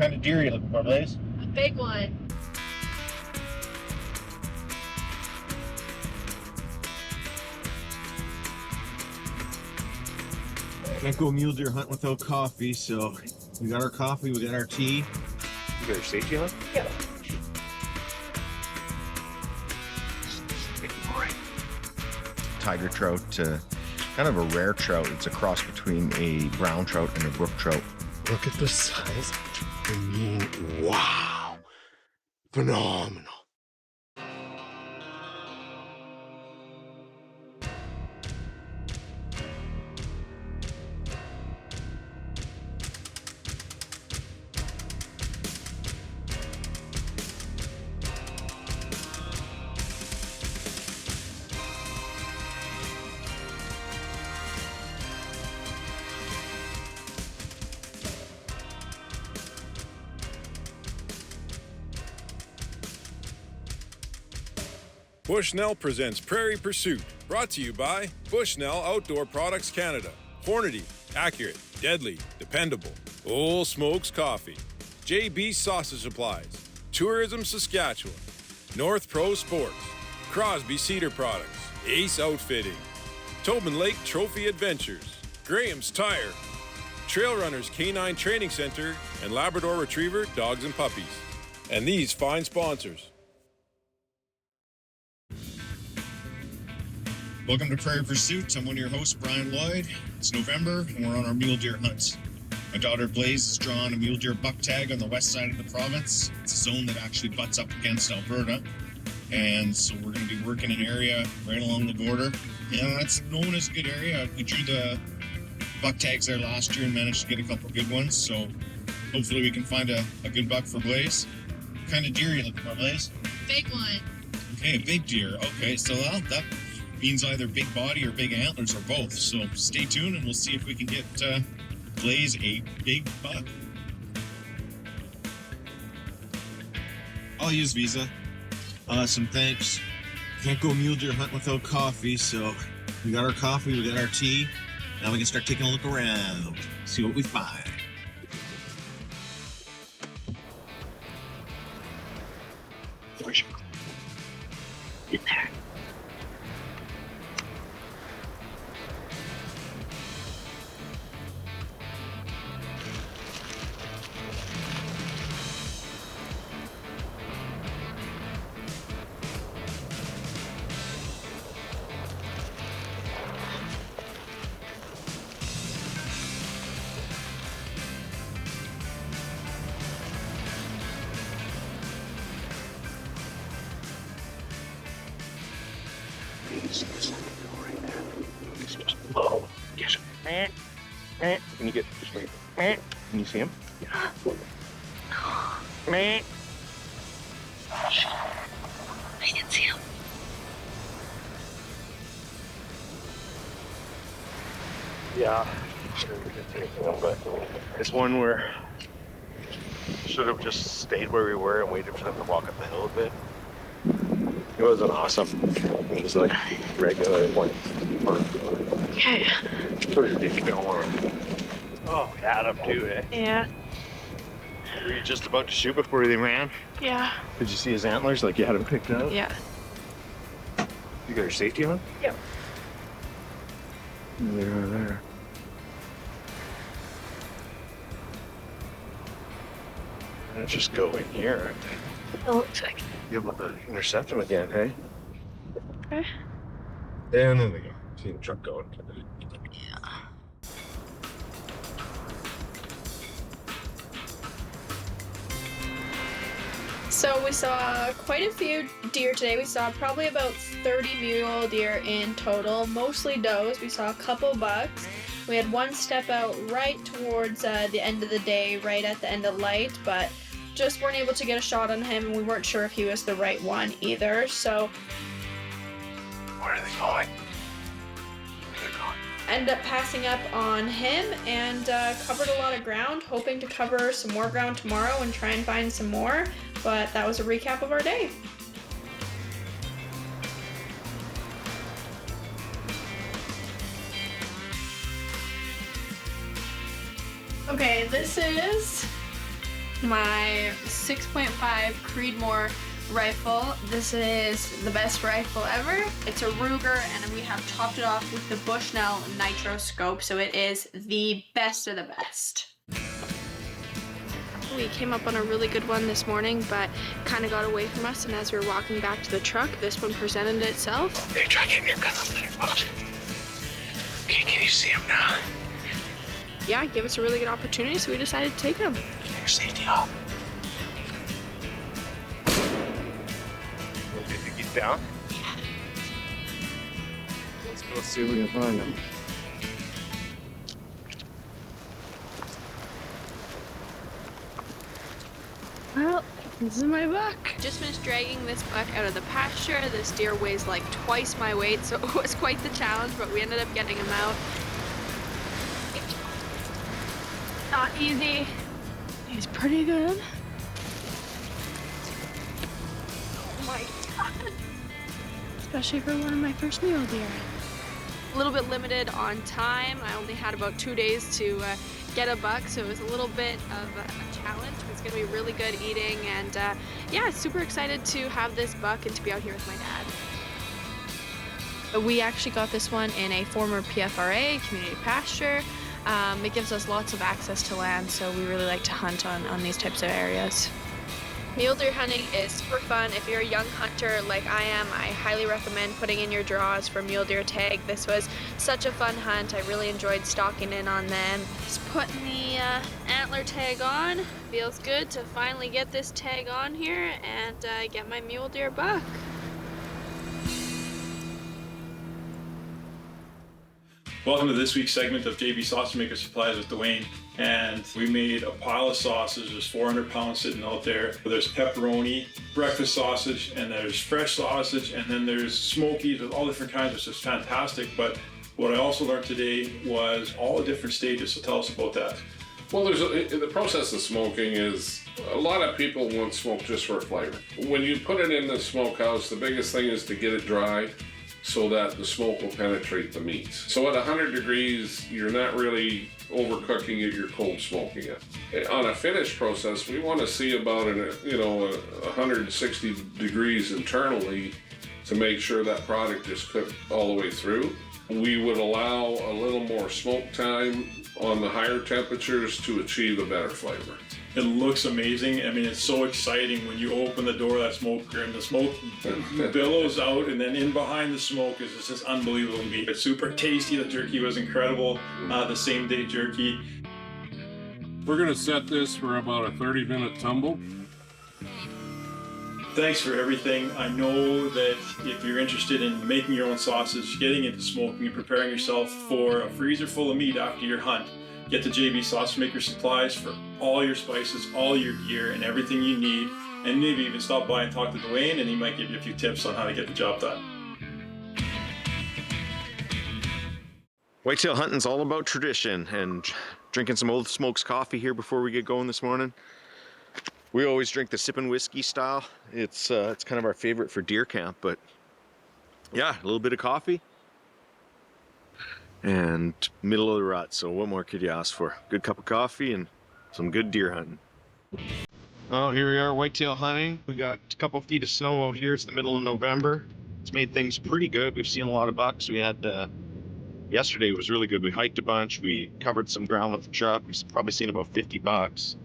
kind of deer are you looking for, Blaze? A big one. Can't go mule deer hunt without coffee, so we got our coffee, we got our tea. You got your safety on? Yeah. Tiger trout, kind of a rare trout. It's a cross between a brown trout and a brook trout. Look at the size. I mean, wow. Phenomenal. Bushnell presents Prairie Pursuit, brought to you by Bushnell Outdoor Products Canada, Hornady, accurate, deadly, dependable, Old Smokes Coffee, JB Sausage Supplies, Tourism Saskatchewan, North Pro Sports, Crosby Cedar Products, Ace Outfitting, Tobin Lake Trophy Adventures, Graham's Tire, Trail Runners Canine Training Center, and Labrador Retriever Dogs and Puppies, and these fine sponsors. Welcome to Prairie Pursuit. I'm one of your hosts, Bryan Lloyd. It's November, and we're on our mule deer hunt. My daughter Blaze has drawn a mule deer buck tag on the west side of the province. It's a zone that actually butts up against Alberta. And so we're going to be working an area right along the border. And that's known as a good area. We drew the buck tags there last year and managed to get a couple good ones. So hopefully we can find a good buck for Blaze. What kind of deer are you looking for, Blaze? Big one. Okay, a big deer. Okay, so that means either big body or big antlers or both. So stay tuned and we'll see if we can get Blaze a big buck. I'll use Visa. Awesome, thanks. Can't go mule deer hunt without coffee, so we got our coffee, we got our tea. Now we can start taking a look around, see what we find. Where's your... In there. Oh, yes. Can you get just right? Can you see him? Yeah. I can see him. Yeah. But it's one where should have just stayed where we were and waited for them to walk up the hill a bit. It wasn't awesome. It was like regular one. Okay. Oh, had him too, eh? Yeah. Were you just about to shoot before they ran? Yeah. Did you see his antlers like you had him picked out? Yeah. You got your safety on? Yep. There. Let's just go in here, aren't they? It looks like. You have to intercept him again, hey? Okay. And then they go. See the truck going. Yeah. So we saw quite a few deer today. We saw probably about 30 mule deer in total, mostly does. We saw a couple bucks. We had one step out right towards the end of the day, right at the end of light, but just weren't able to get a shot on him, and we weren't sure if he was the right one either. So where are they going? ended up passing up on him and covered a lot of ground, hoping to cover some more ground tomorrow and try and find some more. But that was a recap of our day. Okay, this is my 6.5 Creedmoor rifle. This is the best rifle ever. It's a Ruger, and we have topped it off with the Bushnell Nitro Scope, so it is the best of the best. We came up on a really good one this morning, but kind of got away from us, and as we were walking back to the truck, this one presented itself. Hey, try getting your gun up there. Okay, can you see him now? Yeah, it gave us a really good opportunity, so we decided to take him. Get your safety off. Did you get down? Yeah. Let's go see if we can find him. Well, this is my buck. Just finished dragging this buck out of the pasture. This deer weighs like twice my weight, so it was quite the challenge, but we ended up getting him out. Not easy. He's pretty good. Oh my god. Especially for one of my first mule deer. A little bit limited on time. I only had about 2 days to get a buck, so it was a little bit of a challenge. It's gonna be really good eating, and yeah, super excited to have this buck and to be out here with my dad. We actually got this one in a former PFRA community pasture. It gives us lots of access to land, so we really like to hunt on these types of areas. Mule deer hunting is super fun. If you're a young hunter like I am, I highly recommend putting in your draws for mule deer tag. This was such a fun hunt. I really enjoyed stalking in on them. Just putting the antler tag on. Feels good to finally get this tag on here and get my mule deer buck. Welcome to this week's segment of JB Sausage Maker Supplies with Dwayne. And we made a pile of sausage. There's 400 pounds sitting out there. There's pepperoni, breakfast sausage, and there's fresh sausage, and then there's smokies with all different kinds. It's just fantastic. But what I also learned today was all the different stages. So tell us about that. Well, the process of smoking is, a lot of people want smoke just for flavor. When you put it in the smokehouse, the biggest thing is to get it dry so that the smoke will penetrate the meat. So at 100 degrees, you're not really overcooking it, you're cold smoking it. On a finished process, we want to see about 160 degrees internally to make sure that product is cooked all the way through. We would allow a little more smoke time on the higher temperatures to achieve a better flavor. It looks amazing. I mean, it's so exciting when you open the door of that smoker and the smoke billows out, and then in behind the smoke is just this unbelievable meat. It's super tasty. The jerky was incredible. The same day jerky. We're gonna set this for about a 30-minute tumble. Thanks for everything. I know that if you're interested in making your own sausage, getting into smoking, and preparing yourself for a freezer full of meat after your hunt, get the JB Sausage Maker Supplies for all your spices, all your gear, and everything you need. And maybe even stop by and talk to Dwayne, and he might give you a few tips on how to get the job done. Whitetail hunting's all about tradition, and drinking some Old Smokes coffee here before we get going this morning. We always drink the sipping whiskey style. It's kind of our favorite for deer camp, but yeah, a little bit of coffee and middle of the rut. So what more could you ask for? Good cup of coffee and some good deer hunting. Oh, here we are whitetail hunting. We got a couple feet of snow out here. It's the middle of November. It's made things pretty good. We've seen a lot of bucks. We had yesterday was really good. We hiked a bunch. We covered some ground with the truck. We've probably seen about 50 bucks.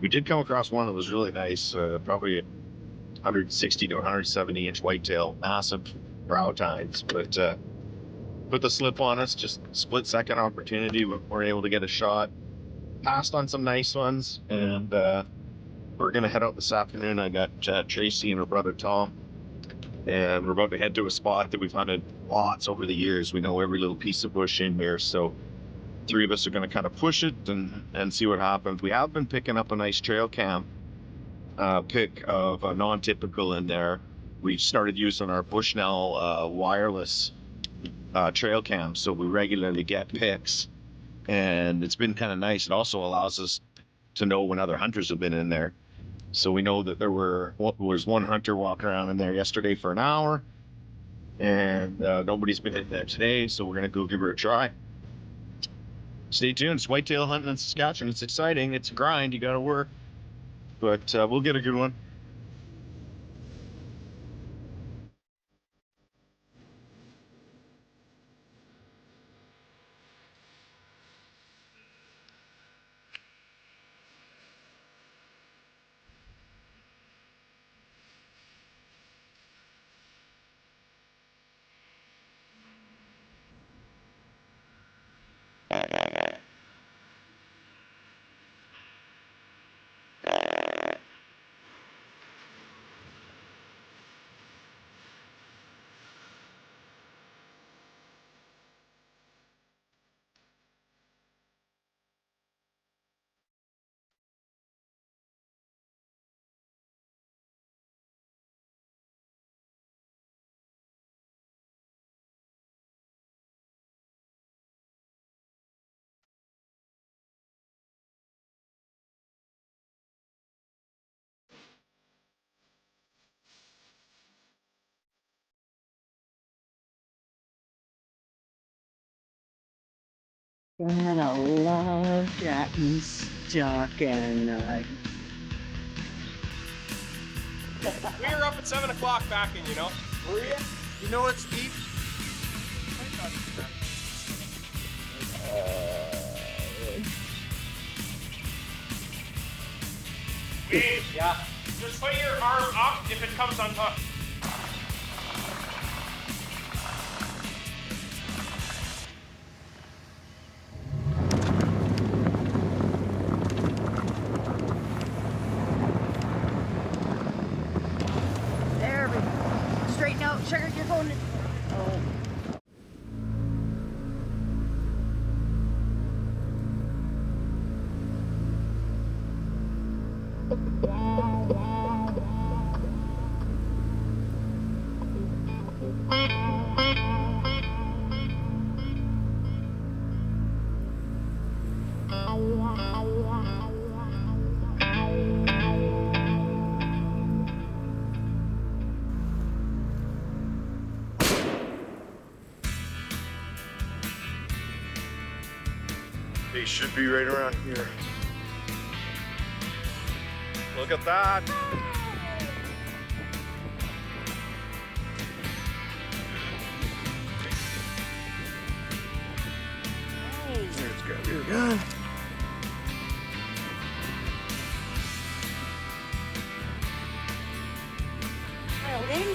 We did come across one that was really nice, probably 160 to 170 inch whitetail, massive brow tines, but put the slip on us, just split second opportunity. We're able to get a shot. Passed on some nice ones, and we're gonna head out this afternoon. I got Tracy and her brother Tom, and we're about to head to a spot that we've hunted lots over the years. We know every little piece of bush in here, so three of us are going to kind of push it and see what happens. We have been picking up a nice trail cam pick of a non-typical in there. We started using our Bushnell wireless trail cam, so we regularly get picks, and it's been kind of nice. It also allows us to know when other hunters have been in there. So we know that there was one hunter walking around in there yesterday for an hour, and nobody's been in there today, so we're going to go give her a try. Stay tuned. It's whitetail hunting in Saskatchewan. It's exciting. It's a grind. You got to work. but we'll get a good one. Gotta love getting stuck in a... We were up at 7 o'clock backing, you know? Were you? You know what, Steve? Wait, yeah. Just put your arm up if it comes unhooked. There we go. Straighten out. Sugar, you're going to... Oh. They should be right around here. Look at that. Let's grab your gun.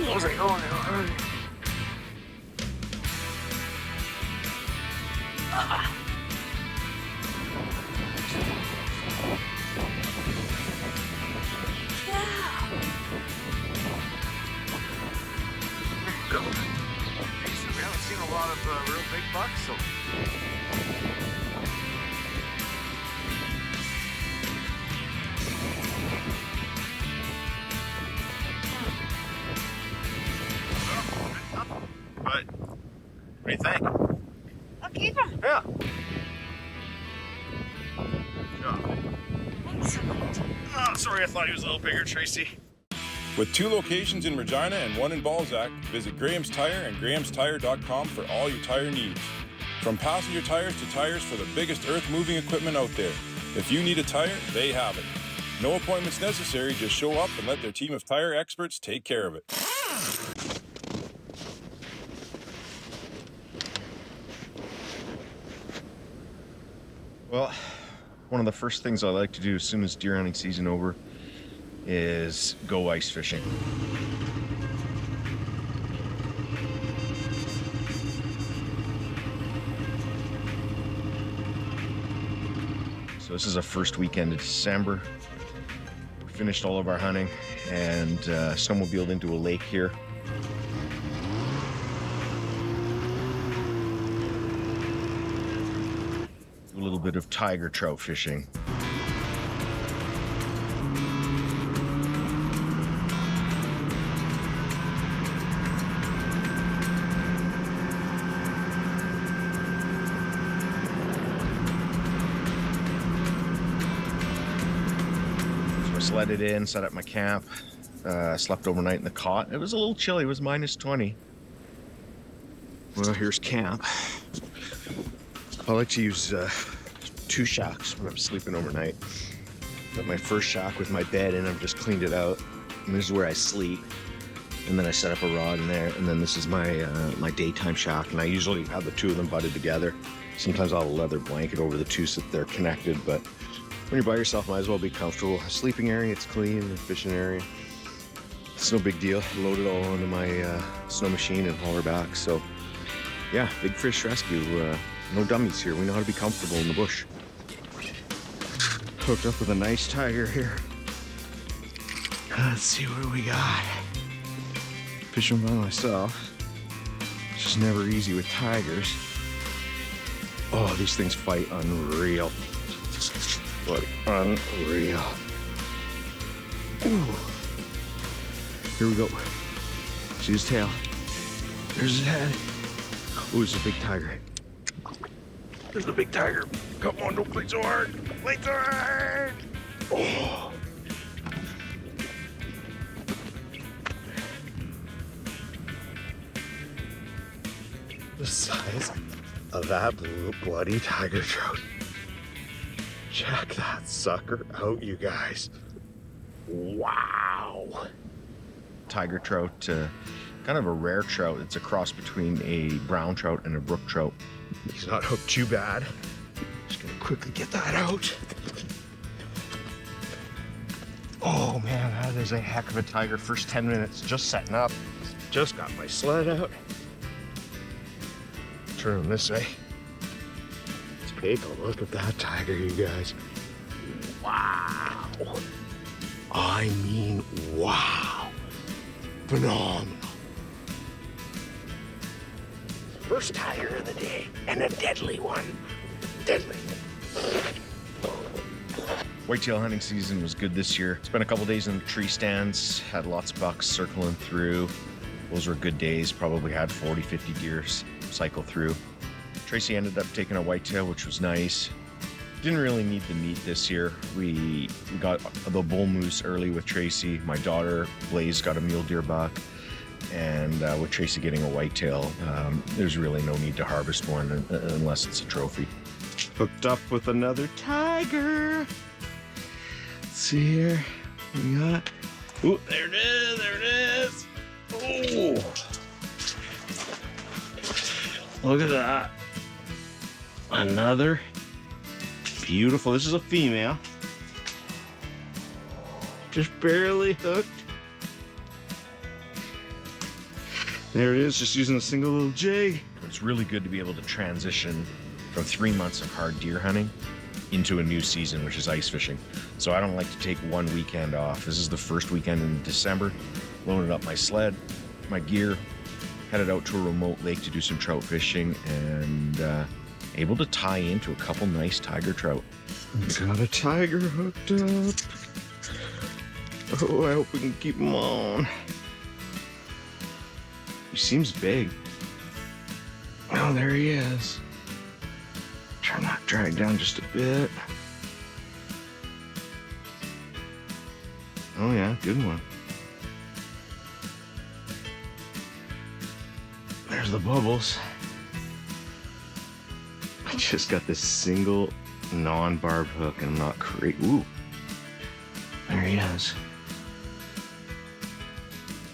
How's it going now? Go. We haven't seen a lot of real big bucks, so. But what do you think? I'll keep him. Yeah. Oh, sorry, I thought he was a little bigger, Tracy. With 2 locations in Regina and 1 in Balzac, visit Graham's Tire and grahamstire.com for all your tire needs. From passenger tires to tires for the biggest earth-moving equipment out there. If you need a tire, they have it. No appointments necessary, just show up and let their team of tire experts take care of it. Well, one of the first things I like to do as soon as deer hunting season over is go ice fishing. So this is our first weekend of December. We finished all of our hunting and snowmobiled into a lake here. Do a little bit of tiger trout fishing. Sledded in, set up my camp, slept overnight in the cot. It was a little chilly, it was -20. Well, here's camp. I like to use 2 shacks when I'm sleeping overnight. Got my first shack with my bed in. I've just cleaned it out. And this is where I sleep. And then I set up a rod in there. And then this is my my daytime shack. And I usually have the two of them butted together. Sometimes I'll have a leather blanket over the two so that they're connected. But when you're by yourself, might as well be comfortable. A sleeping area, it's clean. A fishing area, it's no big deal. Load it all onto my snow machine and haul her back. So yeah, big fish rescue. No dummies here. We know how to be comfortable in the bush. Hooked up with a nice tiger here. Let's see what we got. Fishing by myself. It's just never easy with tigers. Oh, these things fight unreal. What unreal. Ooh. Here we go. See his tail. There's his head. Oh, it's a big tiger. There's the big tiger. Come on, don't play so hard. Play so hard. Oh. The size of that blue bloody tiger trout. Check that sucker out, you guys. Wow. Tiger trout, kind of a rare trout. It's a cross between a brown trout and a brook trout. He's not hooked too bad. Just gonna quickly get that out. Oh man, that is a heck of a tiger. First 10 minutes, just setting up. Just got my sled out. Turn him this way. Take a look at that tiger, you guys. Wow. I mean, wow. Phenomenal. First tiger of the day, and a deadly one. Deadly. Whitetail hunting season was good this year. Spent a couple days in the tree stands, had lots of bucks circling through. Those were good days, probably had 40, 50 deer cycle through. Tracy ended up taking a whitetail, which was nice. Didn't really need the meat this year. We got the bull moose early with Tracy. My daughter, Blaze, got a mule deer buck. And with Tracy getting a whitetail, there's really no need to harvest one unless it's a trophy. Hooked up with another tiger. Let's see here. What we got? Oh, there it is. There it is. Oh. Look at that. Another beautiful. This is a female. Just barely hooked. There it is, just using a single little jig. It's really good to be able to transition from 3 months of hard deer hunting into a new season, which is ice fishing. So I don't like to take one weekend off. This is the first weekend in December. Loaded up my sled, my gear, headed out to a remote lake to do some trout fishing, and able to tie into a couple nice tiger trout. Got a tiger hooked up. Oh, I hope we can keep him on. He seems big. Oh, there he is. Try not to drag down just a bit. Oh yeah, good one. There's the bubbles. I just got this single non-barbed hook and I'm not crazy. Ooh. There he is.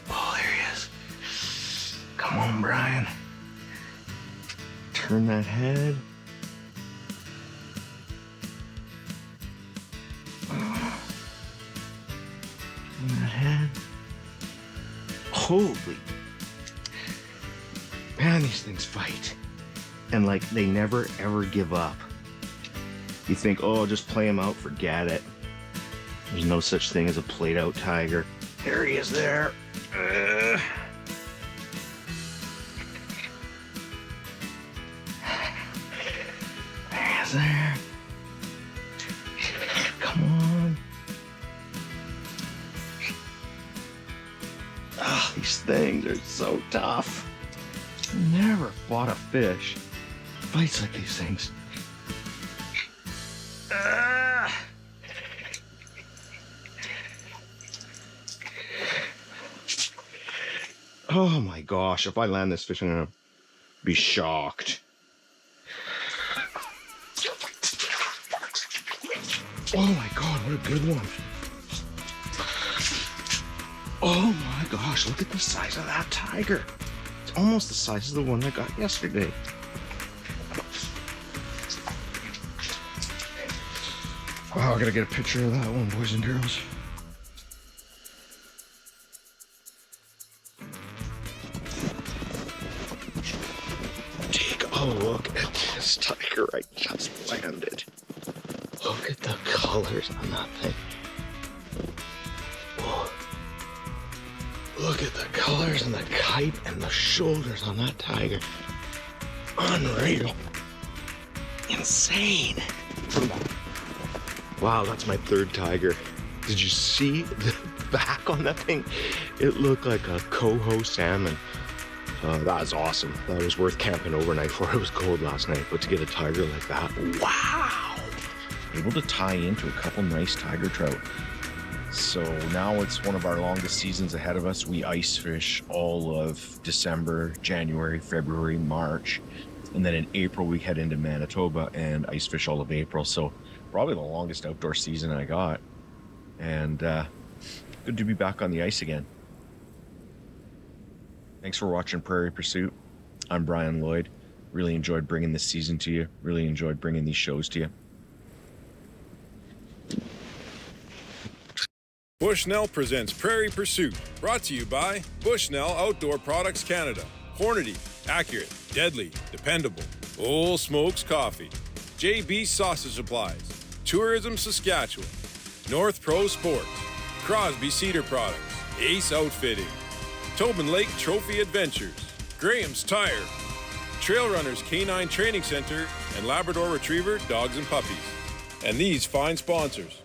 Oh, there he is. Come on, Bryan. Turn that head. Turn that head. Holy. Man, these things fight. And like, they never ever give up. You think, oh, just play him out, forget it. There's no such thing as a played out tiger. There he is there. There he is there. Come on. Oh, these things are so tough. Never fought a fish. Fights like these things. Oh my gosh, if I land this fish, I'm gonna be shocked. Oh my God, what a good one. Oh my gosh, look at the size of that tiger. It's almost the size of the one I got yesterday. Wow, I gotta get a picture of that one, boys and girls. Take a look at this tiger I just landed. Look at the colors on that thing. Whoa. Look at the colors and the kite and the shoulders on that tiger. Unreal. Insane. Wow, that's my third tiger. Did you see the back on that thing? It looked like a coho salmon. That was awesome. That was worth camping overnight for. It was cold last night, but to get a tiger like that, wow! Able to tie into a couple nice tiger trout. So now it's one of our longest seasons ahead of us. We ice fish all of December, January, February, March. And then in April, we head into Manitoba and ice fish all of April. So probably the longest outdoor season I got. And good to be back on the ice again. Thanks for watching Prairie Pursuit. I'm Bryan Lloyd. Really enjoyed bringing this season to you. Really enjoyed bringing these shows to you. Bushnell presents Prairie Pursuit, brought to you by Bushnell Outdoor Products Canada, Hornady, Accurate, Deadly, Dependable, Old Smokes Coffee, JB Sausage Supplies, Tourism Saskatchewan, North Pro Sports, Crosby Cedar Products, Ace Outfitting, Tobin Lake Trophy Adventures, Graham's Tire, Trail Runners Canine Training Center, and Labrador Retriever Dogs and Puppies, and these fine sponsors.